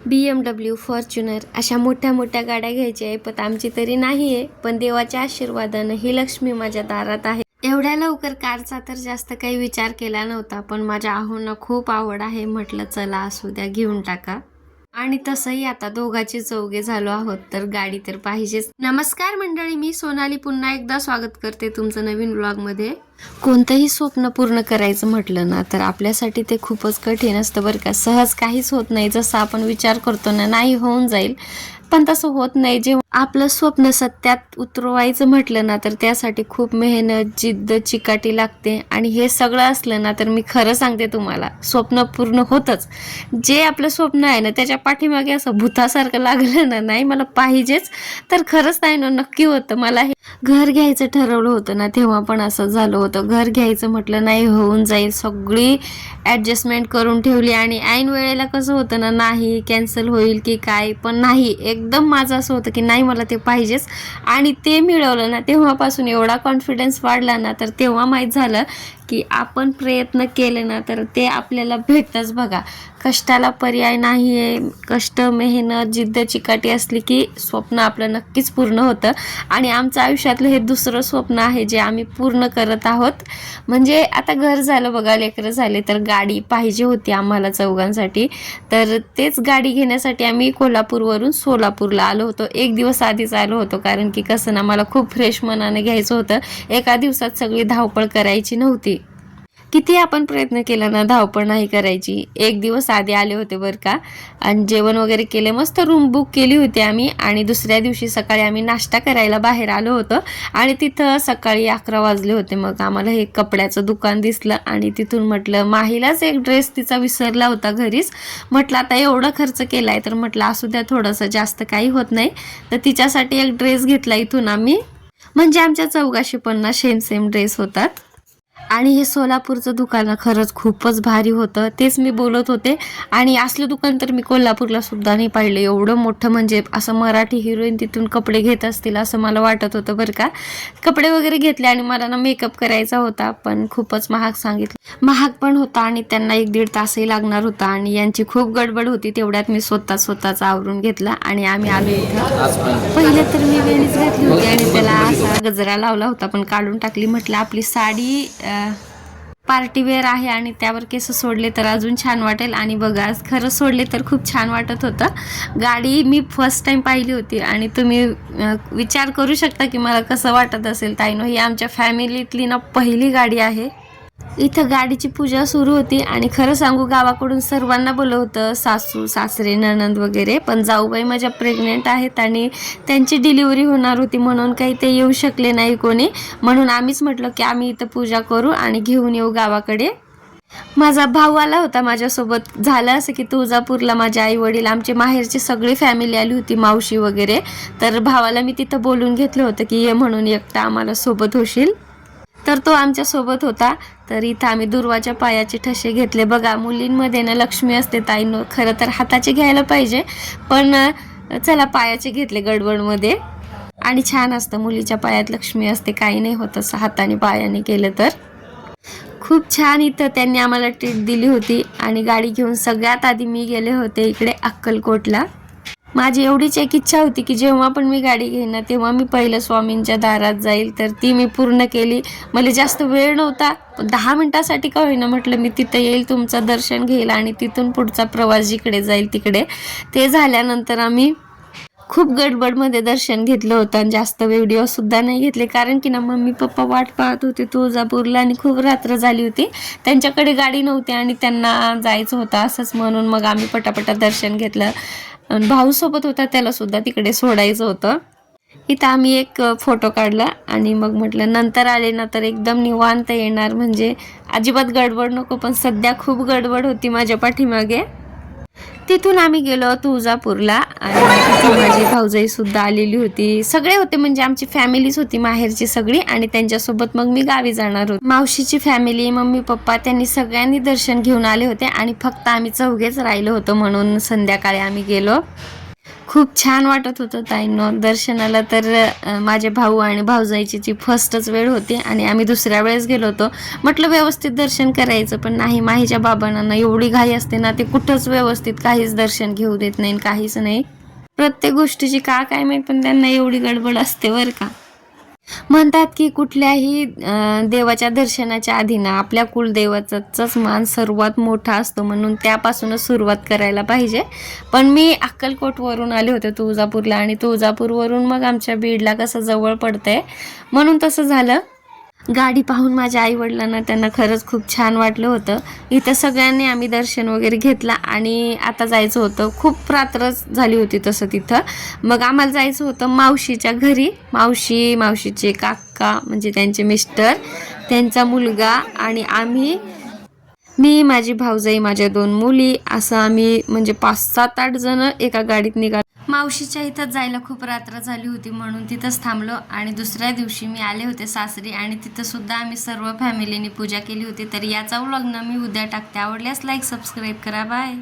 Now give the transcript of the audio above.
BMW, Fortuner अशा मोठ्या मोठ्या गाड्या घ्यायच्या आहे, पण आमची तरी नाही आहे. पण देवाच्या आशीर्वादानं ही लक्ष्मी माझ्या दारात आहे. एवढ्या लवकर कारचा तर जास्त काही विचार केला नव्हता, पण माझ्या आहोंना खूप आवड आहे. म्हटलं चला असू द्या, घेऊन टाका. आणि तसंही आता दोघांचे चौघे झालो आहोत, तर गाडी तर पाहिजेच. नमस्कार मंडळी, मी सोनाली पुन्हा एकदा स्वागत करते तुमचं नवीन व्लॉगमध्ये. कोणतंही स्वप्न पूर्ण करायचं म्हटलं ना, तर आपल्यासाठी ते खूपच कठीण असतं बरं का. सहज काहीच होत नाही. जसं आपण विचार करतो ना, नाही होऊन जाईल, पण तसं होत नाही. जेव्हा आपलं स्वप्न सत्यात उतरवायचं म्हटलं ना, तर त्यासाठी खूप मेहनत, जिद्द, चिकाटी लागते. आणि हे सगळं असलं ना, तर मी खरं सांगते तुम्हाला, स्वप्न पूर्ण होतच. जे आपलं स्वप्न आहे ना, त्याच्या पाठीमागे असं भूतासारखं लागलं ना, नाही मला पाहिजेच, तर खरंच नाही ना, नक्की होतं. मला हे घर घ्यायचं ठरवलं होतं ना, तेव्हा पण असं झालं होतं. घर घ्यायचं म्हटलं नाही होऊन जाईल, सगळी ॲडजस्टमेंट करून ठेवली आणि ऐन वेळेला कसं होतं ना, नाही कॅन्सल होईल की काय, पण नाही, एकदम माझं असं होतं की नाही मला ते पाहिजेच. आणि ते मिळवलं ना, तेव्हापासून एवढा कॉन्फिडन्स वाढला ना, तर तेव्हा माहीत झालं की आपण प्रयत्न केले ना, तर ते आपल्याला भेटतंच बघा. कष्टाला पर्याय नाही आहे. कष्ट, मेहनत, जिद्द, चिकाटी असली की स्वप्न आपलं नक्कीच पूर्ण होतं. आणि आमचं आयुष्यातलं हे दुसरं स्वप्न आहे जे आम्ही पूर्ण करत आहोत. म्हणजे आता घर झालं बघा, लेकरं झाले, तर गाडी पाहिजे होती आम्हाला चौघांसाठी. तर तेच गाडी घेण्यासाठी आम्ही कोल्हापूरवरून सोलापूरला आलो होतो. एक दिवस आधीच आलो होतो, कारण की कसं ना, मला खूप फ्रेश मनाने घ्यायचं होतं. एका दिवसात सगळी धावपळ करायची नव्हती. किती आपण प्रयत्न केला ना, धावपळ नाही करायची. एक दिवस आधी आले होते बरं का. आणि जेवण वगैरे केले, मस्त रूम बुक केली होती आम्ही. आणि दुसऱ्या दिवशी सकाळी आम्ही नाश्ता करायला बाहेर आलो होतो. आणि तिथं सकाळी 11 वाजले होते. मग आम्हाला हे कपड्याचं दुकान दिसलं आणि तिथून म्हटलं, माहीलाच एक ड्रेस तिचा विसरला होता घरीच. म्हटलं आता एवढा खर्च केलाय, तर म्हटलं असू द्या, थोडंसं जास्त काही होत नाही. तर तिच्यासाठी एक ड्रेस घेतला इथून आम्ही. म्हणजे आमच्या चौघाशी पण ना सेम ड्रेस होतात. आणि हे सोलापूरचं दुकान खरंच खूपच भारी होतं, तेच मी बोलत होते. आणि असलं दुकान तर मी कोल्हापूरला सुद्धा नाही पाहिलं. एवढं मोठं, म्हणजे असं मराठी हिरोईन तिथून कपडे घेत असतील असं मला वाटत होतं बरं का. कपडे वगैरे घेतले आणि मला ना मेकअप करायचा होता, पण खूपच महाग सांगितलं. महाग पण होता आणि त्यांना 1-1.5 तासही लागणार होता. आणि यांची खूप गडबड होती. तेवढ्यात मी स्वतःच आवरून घेतला आणि आम्ही आलो इथं. पहिले तर मी वेणीच घातली होती आणि त्याला असा गजरा लावला होता, पण काढून टाकली. म्हटलं आपली साडी पार्टीवेअर आहे आणि त्यावर केस सोडले तर अजून छान वाटेल. आणि बघा, खरं सोडले तर खूप छान वाटत होतं. गाडी मी फर्स्ट टाइम पाहिली होती आणि तुम्ही विचार करू शकता की मला कसं वाटत असेल. ताईनो, ही आमच्या फॅमिलीतली ना पहिली गाडी आहे. इथं गाडीची पूजा सुरू होती आणि खरं सांगू, गावाकडून सर्वांना बोलवलं होतं, सासू सासरे नणंद वगैरे. पण जाऊबाई माझ्या प्रेग्नेंट आहेत आणि त्यांची डिलिव्हरी होणार होती, म्हणून काही ते येऊ शकले नाही कोणी. म्हणून आम्हीच म्हटलं की आम्ही इथं पूजा करू आणि घेऊन येऊ गावाकडे. माझा भाऊ आला होता माझ्यासोबत. झालं असं की तुळजापूरला माझे आई वडील, आमचे माहेरची सगळी फॅमिली आली होती, मावशी वगैरे. तर भावाला मी तिथं बोलून घेतलं होतं की ये म्हणून, एकटा आम्हाला सोबत होशील. तर तो आमच्या सोबत होता. तर इथं आम्ही दुर्वाच्या पायाचे ठसे घेतले. बघा, मुलींमध्ये ना लक्ष्मी असते ताईंनो. खरं तर हाताचे घ्यायला पाहिजे, पण चला पायाचे घेतले गडबडमध्ये. आणि छान असतं, मुलीच्या पायात लक्ष्मी असते, काही नाही होत असं हाताने पायाने केलं तर. खूप छान इथं त्यांनी आम्हाला ट्रीट दिली होती. आणि गाडी घेऊन सगळ्यात आधी मी गेले होते इकडे अक्कलकोटला. माझी एवढीच एक इच्छा होती की जेव्हा पण मी गाडी घेईन ना, तेव्हा मी पहिलं स्वामींच्या दारात जाईल. तर ती मी पूर्ण केली. मला जास्त वेळ नव्हता, 10 मिनिटासाठी का होईना, म्हटलं मी तिथं येईल, तुमचं दर्शन घेईल आणि तिथून पुढचा प्रवास जिकडे जाईल तिकडे. ते झाल्यानंतर आम्ही खूप गडबडमध्ये दर्शन घेतलं होतं आणि जास्त व्हिडिओ सुद्धा नाही घेतले, कारण की ना मम्मी पप्पा वाट पाहत होते तुळजापूरला आणि खूप रात्र झाली होती. त्यांच्याकडे गाडी नव्हती आणि त्यांना जायचं होतं असंच, म्हणून मग आम्ही पटापटा दर्शन घेतलं. भाऊ सोबत होता, त्याला सुद्धा तिकडे सोडायचं होतं. इथं आम्ही एक फोटो काढला आणि मग म्हटलं नंतर आले ना तर एकदम निवांत येणार, म्हणजे अजिबात गडबड नको. पण सध्या खूप गडबड होती माझ्या पाठीमागे. तिथून आम्ही गेलो तुळजापूरला आणि तिथे माझी भाऊजाई सुद्धा आलेली होती. सगळे होते, म्हणजे आमची फॅमिलीच होती माहेरची सगळी. आणि त्यांच्यासोबत मग मी गावी जाणार होते. मावशीची फॅमिली, मम्मी पप्पा, त्यांनी सगळ्यांनी दर्शन घेऊन आले होते आणि फक्त आम्ही चौघेच राहिलो होतो, म्हणून संध्याकाळी आम्ही गेलो. खूप छान वाटत होतं ताईंनो दर्शनाला. तर माझे भाऊ आणि भाऊजाईची जी फर्स्टच वेळ होती आणि आम्ही दुसऱ्या वेळेस गेलो होतो. म्हटलं व्यवस्थित दर्शन करायचं, पण नाही, माहीच्या बाबांना एवढी घाई असते ना, ते कुठंच व्यवस्थित काहीच दर्शन घेऊ देत नाही, काहीच नाही. प्रत्येक गोष्टीची काय माहीत, पण त्यांना एवढी गडबड असते बरं का. म्हणतात की कुठल्याही देवाच्या दर्शनाच्या आधी ना आपल्या कुलदेवाचाच मान सर्वात मोठा असतो, म्हणून त्यापासूनच सुरुवात करायला पाहिजे. पण मी अक्कलकोटवरून आले होते तुळजापूरला, आणि तुळजापूरवरून मग आमच्या बीडला कसं जवळ पडतंय, म्हणून तसं झालं. गाडी पाहून माझ्या आईवडिलांना त्यांना खरंच खूप छान वाटलं होतं. इथं सगळ्यांनी आम्ही दर्शन वगैरे घेतलं आणि आता जायचं होतं. खूप रात्र झाली होती तसं तिथं. मग आम्हाला जायचं होतं मावशीच्या घरी. मावशीचे काका म्हणजे त्यांचे मिस्टर, त्यांचा मुलगा आणि मी, माझी भाऊजाई, माझ्या 2 मुली, असं आम्ही म्हणजे 5-7-8 जण एका गाडीत निघालो. मावशीच्या इथं जायला खूप रात्र झाली होती, म्हणून तिथंच थांबलो. आणि दुसऱ्या दिवशी मी आले होते सासरी, आणि तिथं सुद्धा आम्ही सर्व फॅमिलीने पूजा केली होती. तर याचा व्लॉग ना मी उद्या टाकते. आवडल्यास लाईक सबस्क्राईब करा. बाय.